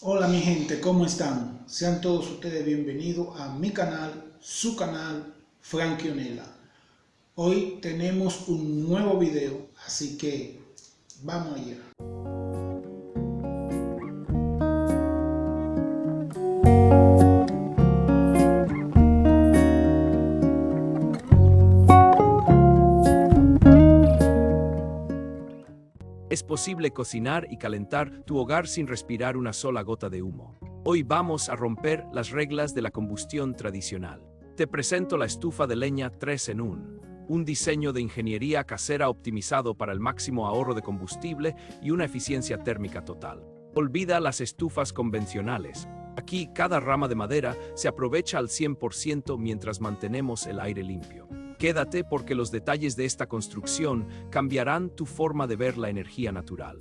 Hola mi gente, ¿cómo están? Sean todos ustedes bienvenidos a mi canal, su canal, Frankie Onela. Hoy tenemos un nuevo video, así que vamos allá. Es posible cocinar y calentar tu hogar sin respirar una sola gota de humo. Hoy vamos a romper las reglas de la combustión tradicional. Te presento la estufa de leña 3 en 1, un diseño de ingeniería casera optimizado para el máximo ahorro de combustible y una eficiencia térmica total. Olvida las estufas convencionales. Aquí cada rama de madera se aprovecha al 100% mientras mantenemos el aire limpio. Quédate porque los detalles de esta construcción cambiarán tu forma de ver la energía natural.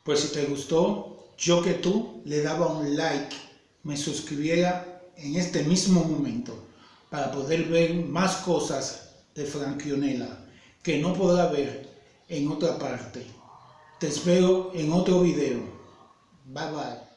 Pues si te gustó, yo que tú le daba un like, me suscribiera en este mismo momento para poder ver más cosas de Frankionela que no podrá ver en otra parte. Te espero en otro video. Bye bye.